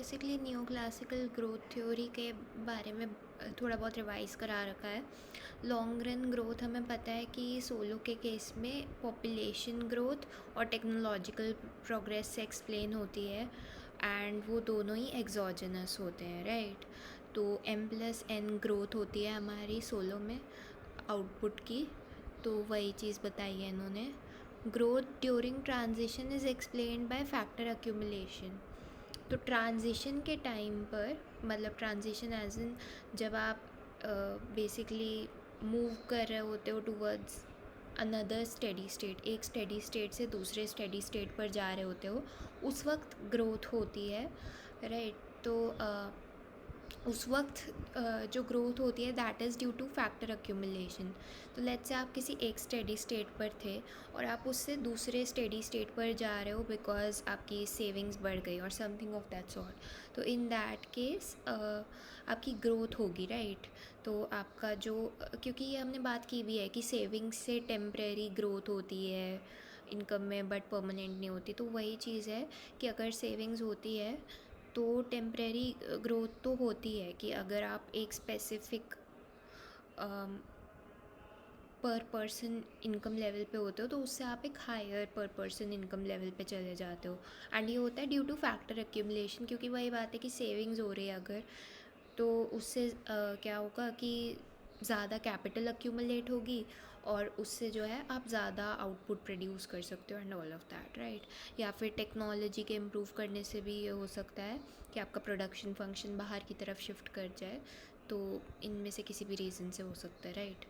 Basically new classical growth theory के बारे में थोड़ा बहुत रिवाइज करा रखा है। लॉन्ग रन ग्रोथ हमें पता है कि सोलो के केस में पॉपुलेशन ग्रोथ और टेक्नोलॉजिकल प्रोग्रेस से एक्सप्लेन होती है, एंड वो दोनों ही एक्सोजेनस होते हैं, राइट। तो M+N ग्रोथ होती है हमारी सोलो में आउटपुट की, तो वही चीज़ बताई है इन्होंने। Growth during transition is explained by factor accumulation. तो ट्रांजिशन के टाइम पर, मतलब ट्रांजिशन एज इन जब आप बेसिकली मूव कर रहे होते हो टूवर्ड्स अनदर स्टेडी स्टेट, एक स्टेडी स्टेट से दूसरे स्टेडी स्टेट पर जा रहे होते हो, उस वक्त ग्रोथ होती है, राइट। तो उस वक्त जो ग्रोथ होती है that is due two factor accumulation. तो लेट्स से आप किसी एक स्टेडी स्टेट पर थे और आप उससे दूसरे स्टेडी स्टेट पर जा रहे हो बिकॉज आपकी सेविंग्स बढ़ गई और समथिंग ऑफ दैट सॉर्ट। तो इन दैट केस आपकी ग्रोथ होगी, राइट। तो आपका जो क्योंकि ये हमने बात की भी है कि सेविंग्स से टेम्परेरी ग्रोथ होती है इनकम में, बट परमानेंट नहीं होती। तो वही चीज़ है कि अगर सेविंग्स होती है तो टेम्प्रेरी ग्रोथ तो होती है कि अगर आप एक स्पेसिफिक पर पर्सन इनकम लेवल पे होते हो तो उससे आप एक हायर पर पर्सन इनकम लेवल पे चले जाते हो, एंड ये होता है ड्यू टू फैक्टर एक्यूमुलेशन। क्योंकि वही बात है कि सेविंग्स हो रही है अगर, तो उससे क्या होगा कि ज़्यादा कैपिटल एक्यूमुलेट होगी और उससे जो है आप ज़्यादा आउटपुट प्रोड्यूस कर सकते हो and all of that, right. या फिर टेक्नोलॉजी के इम्प्रूव करने से भी ये हो सकता है कि आपका प्रोडक्शन फंक्शन बाहर की तरफ शिफ्ट कर जाए। तो इनमें से किसी भी रीज़न से हो सकता है, राइट।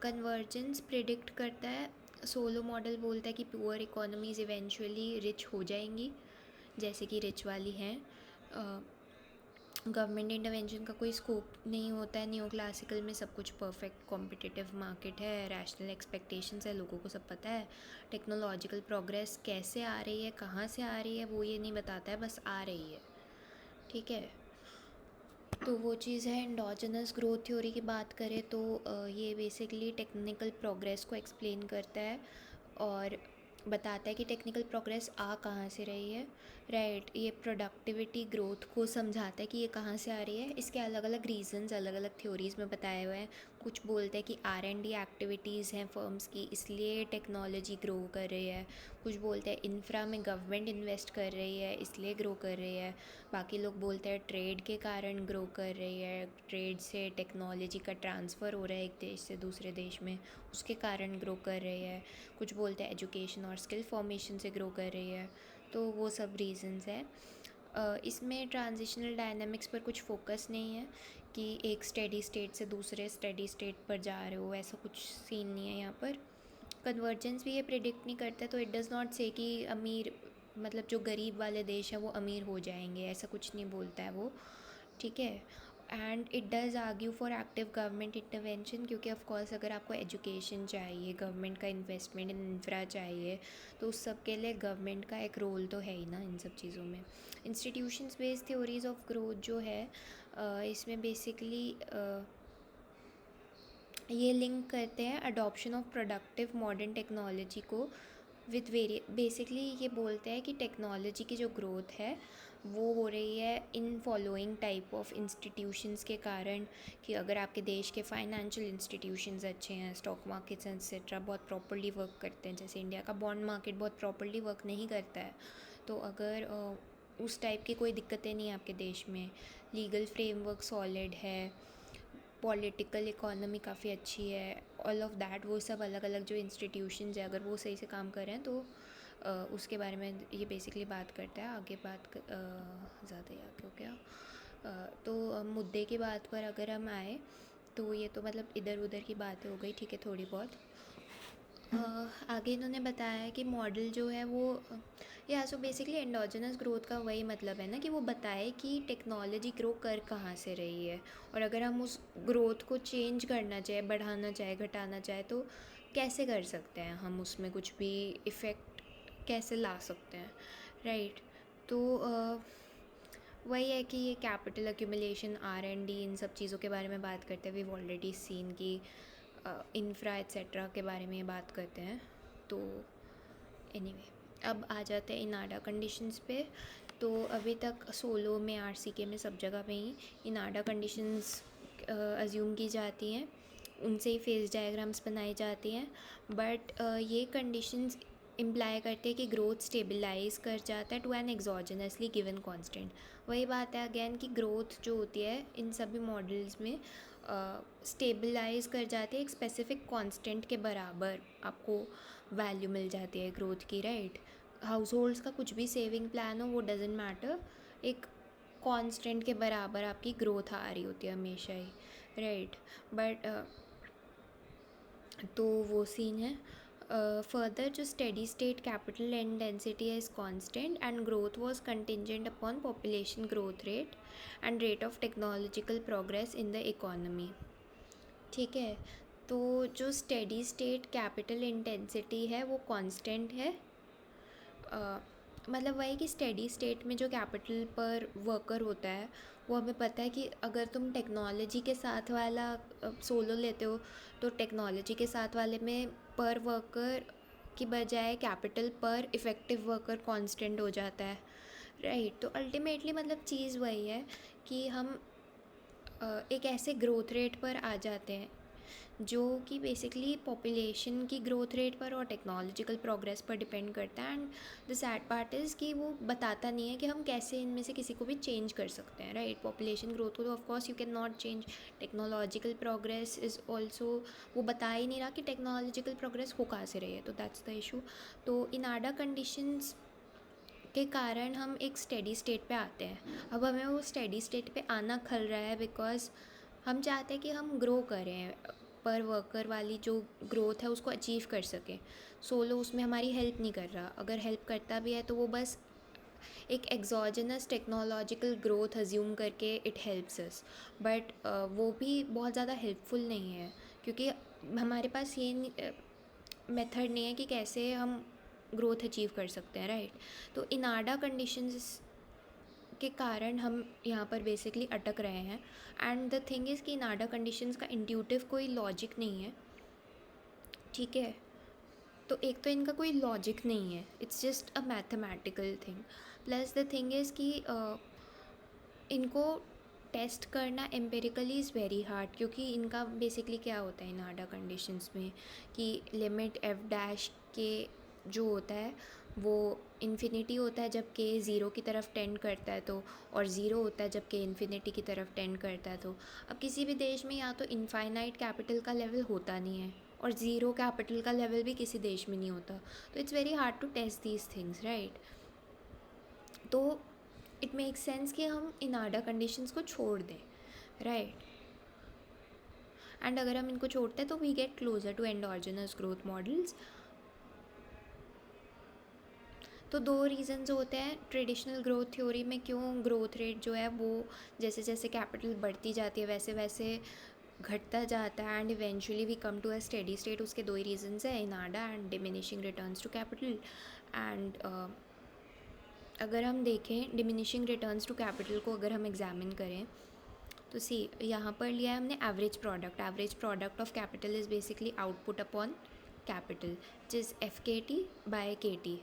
कन्वर्जेंस प्रिडिक्ट करता है, सोलो मॉडल बोलता है कि पुअर इकोनॉमीज़ इवेंचुअली रिच हो जाएंगी जैसे कि रिच वाली हैं। गवर्नमेंट इंटरवेंशन का कोई स्कोप नहीं होता है न्यू क्लासिकल में, सब कुछ परफेक्ट कॉम्पिटिटिव मार्केट है, रैशनल एक्सपेक्टेशंस है, लोगों को सब पता है। टेक्नोलॉजिकल प्रोग्रेस कैसे आ रही है, कहाँ से आ रही है, वो ये नहीं बताता है, बस आ रही है, ठीक है। तो वो चीज़ है। एंडोजेनस ग्रोथ थ्योरी की बात करें तो ये बेसिकली टेक्निकल प्रोग्रेस को एक्सप्लेन करता है और बताता है कि टेक्निकल प्रोग्रेस आ कहाँ से रही है, राइट। ये प्रोडक्टिविटी ग्रोथ को समझाता है कि ये कहाँ से आ रही है। इसके अलग अलग रीजंस अलग अलग थ्योरीज़ में बताए हुए हैं। कुछ बोलते हैं कि R&D एक्टिविटीज़ हैं फर्म्स की, इसलिए टेक्नोलॉजी ग्रो कर रही है। कुछ बोलते हैं इंफ्रा में गवर्नमेंट इन्वेस्ट कर रही है इसलिए ग्रो कर रही है। बाकी लोग बोलते हैं ट्रेड के कारण ग्रो कर रही है, ट्रेड से टेक्नोलॉजी का ट्रांसफ़र हो रहा है एक देश से दूसरे देश में, उसके कारण ग्रो कर रही है। कुछ बोलते हैं एजुकेशन और स्किल फॉर्मेशन से ग्रो कर रही है। तो वो सब रीजंस है। इसमें ट्रांजिशनल डायनामिक्स पर कुछ फोकस नहीं है कि एक स्टेडी स्टेट से दूसरे स्टेडी स्टेट पर जा रहे हो, ऐसा कुछ सीन नहीं है यहाँ पर। कन्वर्जेंस भी ये प्रिडिक्ट नहीं करता, तो इट डज़ नॉट से कि अमीर, मतलब जो गरीब वाले देश है वो अमीर हो जाएंगे, ऐसा कुछ नहीं बोलता है वो, ठीक है। And it does argue for active government intervention, क्योंकि ऑफ कोर्स अगर आपको एजुकेशन चाहिए, गवर्नमेंट का इन्वेस्टमेंट इन इंफ्रा चाहिए, तो उस सब के लिए गवर्नमेंट का एक रोल तो है ही ना इन सब चीज़ों में। Institutions based theories of growth जो है इसमें बेसिकली ये लिंक करते हैं adoption of productive modern technology को विद बेसिकली ये बोलते हैं कि टेक्नोलॉजी की जो ग्रोथ है वो हो रही है in following type of institutions के कारण। कि अगर आपके देश के फाइनेंशियल इंस्टीट्यूशंस अच्छे हैं, स्टॉक मार्केट्स एक्सेट्रा बहुत प्रॉपर्ली वर्क करते हैं, जैसे इंडिया का बॉन्ड मार्केट बहुत प्रॉपर्ली वर्क नहीं करता है, तो अगर उस टाइप की कोई दिक्कतें नहीं है आपके देश में, लीगल फ्रेमवर्क सॉलिड है, पॉलिटिकल इकोनॉमी काफ़ी अच्छी है, ऑल ऑफ दैट, वो सब अलग अलग जो इंस्टीट्यूशंस है अगर वो सही से काम कर रहे हैं तो उसके बारे में ये बेसिकली बात करता है। आगे ज़्यादा ही आगे हो गया। तो मुद्दे की बात पर अगर हम आए तो ये तो मतलब इधर उधर की बातें हो गई, ठीक है, थोड़ी बहुत। आगे इन्होंने बताया है कि मॉडल जो है वो या सो बेसिकली एंडोजेनस ग्रोथ का वही मतलब है ना कि वो बताए कि टेक्नोलॉजी ग्रो कर कहाँ से रही है, और अगर हम उस ग्रोथ को चेंज करना चाहे, बढ़ाना चाहे, घटाना चाहे, तो कैसे कर सकते हैं हम, उसमें कुछ भी इफ़ेक्ट कैसे ला सकते हैं, राइट। तो वही है कि ये कैपिटल एक्यूमुलेशन, R&D, इन सब चीज़ों के बारे में बात करते हैं। वी ऑलरेडी सीन की इंफ्रा एट्सेट्रा के बारे में बात करते हैं। तो एनीवे अब आ जाते हैं इनाडा कंडीशंस पे। तो अभी तक सोलो में, आरसीके में, सब जगह पे ही इनाडा कंडीशंस अज्यूम की जाती हैं, उनसे ही फेज डायग्राम्स बनाई जाती हैं। बट ये कंडीशंस इम्प्लाई करते हैं कि ग्रोथ स्टेबलाइज कर जाता है टू एन एग्जॉजनसली गिवन कांस्टेंट। वही बात है अगेन कि ग्रोथ जो होती है इन सभी मॉडल्स में स्टेबलाइज कर जाती है, एक स्पेसिफिक कांस्टेंट के बराबर आपको वैल्यू मिल जाती है ग्रोथ की, राइट। हाउस होल्ड्स का कुछ भी सेविंग प्लान हो वो डजेंट मैटर, एक कांस्टेंट के बराबर आपकी ग्रोथ आ रही होती है हमेशा ही, राइट। बट तो वो सीन है। फर्दर जो steady state capital and density is constant and growth was contingent upon population growth rate and rate of technological progress in the economy. ठीक है, तो जो स्टेडी स्टेट कैपिटल इंटेंसिटी है वो कांस्टेंट है। मतलब वही कि स्टेडी स्टेट में जो कैपिटल पर वर्कर होता है वो हमें पता है कि अगर तुम टेक्नोलॉजी के साथ वाला सोलो लेते हो तो टेक्नोलॉजी के साथ वाले में पर वर्कर की बजाय कैपिटल पर इफ़ेक्टिव वर्कर कांस्टेंट हो जाता है, राइट। तो अल्टीमेटली मतलब चीज़ वही है कि हम एक ऐसे ग्रोथ रेट पर आ जाते हैं जो कि बेसिकली पॉपुलेशन की ग्रोथ रेट पर और टेक्नोलॉजिकल प्रोग्रेस पर डिपेंड करता है। And the sad part is कि वो बताता नहीं है कि हम कैसे इनमें से किसी को भी चेंज कर सकते हैं, राइट। पॉपुलेशन ग्रोथ को तो of course you can not change, technological progress is also, वो बता ही नहीं रहा कि टेक्नोलॉजिकल प्रोग्रेस हो कहाँ से रही है, तो दैट्स द इशू। तो इनाडा कंडीशंस के कारण हम एक स्टेडी स्टेट पे आते हैं। अब हमें वो स्टेडी स्टेट पे आना खल रहा है बिकॉज हम चाहते हैं कि हम ग्रो करें, पर वर्कर वाली जो ग्रोथ है उसको अचीव कर सकें। सोलो उसमें हमारी हेल्प नहीं कर रहा, अगर हेल्प करता भी है तो वो बस एक एग्जॉजनस टेक्नोलॉजिकल ग्रोथ अज्यूम करके इट हेल्प्स अस, बट वो भी बहुत ज़्यादा हेल्पफुल नहीं है क्योंकि हमारे पास ये मेथड नहीं है कि कैसे हम ग्रोथ अचीव कर सकते हैं, राइट। तो इनाडा कंडीशंस के कारण हम यहाँ पर बेसिकली अटक रहे हैं। एंड द थिंग इज़ कि इनाडा कंडीशंस का इंट्यूटिव कोई लॉजिक नहीं है, ठीक है। तो एक तो इनका कोई लॉजिक नहीं है, it's just a mathematical thing. Plus the thing is कि इनको टेस्ट करना एम्पेरिकली इज़ वेरी हार्ड क्योंकि इनका बेसिकली क्या होता है इनाडा कंडीशंस में कि लिमिट एफ डैश के जो होता है वो इन्फिनिटी होता है जब के ज़ीरो की तरफ टेंड करता है, तो और ज़ीरो होता है जब के इन्फिनिटी की तरफ टेंड करता है। तो अब किसी भी देश में या तो इनफाइनाइट कैपिटल का लेवल होता नहीं है और ज़ीरो कैपिटल का लेवल भी किसी देश में नहीं होता, तो it's very hard to test these things, right. तो इट मेक्स सेंस कि हम इनाडा कंडीशंस को छोड़ दें, राइट। एंड अगर हम इनको छोड़ते हैं तो we get closer to endogenous growth models. तो दो रीज़न्स होते हैं ट्रेडिशनल ग्रोथ थ्योरी में क्यों ग्रोथ रेट जो है वो जैसे जैसे कैपिटल बढ़ती जाती है वैसे वैसे घटता जाता है and eventually we come to a steady state. उसके दो ही रीजंस है, Inada and diminishing returns to capital. And अगर हम देखें डिमिनिशिंग रिटर्न्स टू कैपिटल को अगर हम एग्जामिन करें तो सी यहाँ पर लिया है हमने average product of capital is basically output upon capital जिस एफ के टी बाय के टी,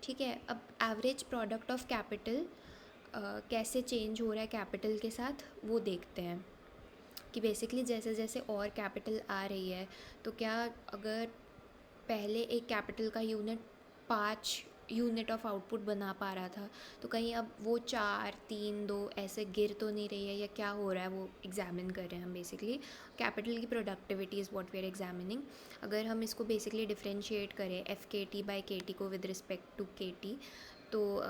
ठीक है। अब एवरेज प्रोडक्ट ऑफ कैपिटल कैसे चेंज हो रहा है कैपिटल के साथ वो देखते हैं कि बेसिकली जैसे जैसे और कैपिटल आ रही है तो क्या अगर पहले एक कैपिटल का यूनिट 5 यूनिट ऑफ आउटपुट बना पा रहा था तो कहीं अब वो 4 3 2 ऐसे गिर तो नहीं रही है या क्या हो रहा है वो एग्जामिन कर रहे हैं हम। बेसिकली कैपिटल की productivity is what we are examining. अगर हम इसको बेसिकली डिफ्रेंशिएट करें F K T by K T को with respect to K T तो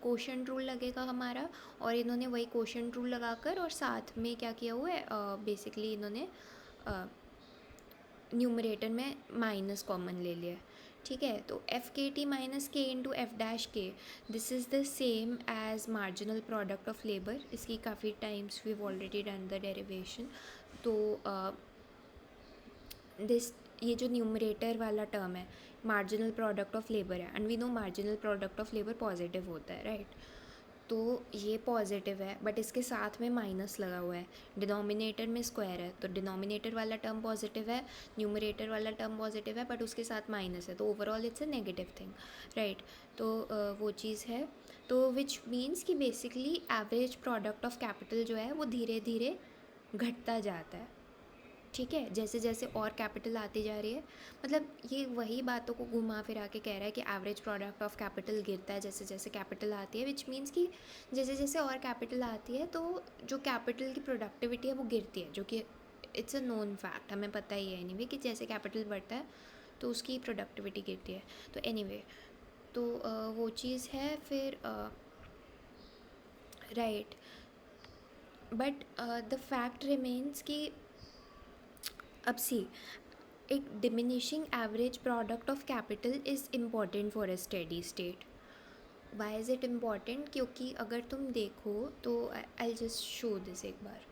कोशेंट रूल लगेगा हमारा, और इन्होंने वही कोशेंट रूल लगाकर और साथ में क्या किया हुआ है बेसिकली इन्होंने न्यूमरेटर में माइनस कॉमन ले लिया है, ठीक है। तो F K T minus K into F dash K this is the same as marginal product of labour. इसकी काफ़ी times we already done the derivation. तो दिस ये जो न्यूमरेटर वाला टर्म है मार्जिनल प्रोडक्ट ऑफ लेबर है and we know marginal product of labour positive होता है, राइट। तो ये पॉजिटिव है बट इसके साथ में माइनस लगा हुआ है, डिनोमिनेटर में स्क्वायर है, तो डिनोमिनेटर वाला टर्म पॉजिटिव है, न्यूमरेटर वाला टर्म पॉजिटिव है बट उसके साथ माइनस है, तो overall it's a negative thing, right. तो वो चीज़ है, तो विच मीन्स कि basically average product of capital जो है वो धीरे धीरे घटता जाता है, ठीक है, जैसे जैसे और कैपिटल आती जा रही है। मतलब ये वही बातों को घुमा फिरा के कह रहा है कि एवरेज प्रोडक्ट ऑफ कैपिटल गिरता है जैसे जैसे कैपिटल आती है, विच मीन्स कि जैसे जैसे और कैपिटल आती है तो जो कैपिटल की प्रोडक्टिविटी है वो गिरती है, जो कि इट्स अ नोन फैक्ट, हमें पता ही है एनीवे कि जैसे कैपिटल बढ़ता है तो उसकी प्रोडक्टिविटी गिरती है। तो एनीवे तो वो चीज़ है। फिर right, but the fact remains कि अब सी एक diminishing average product of capital is important for a steady state. Why is it important? क्योंकि अगर तुम देखो तो आई जस्ट शो दिस एक बार।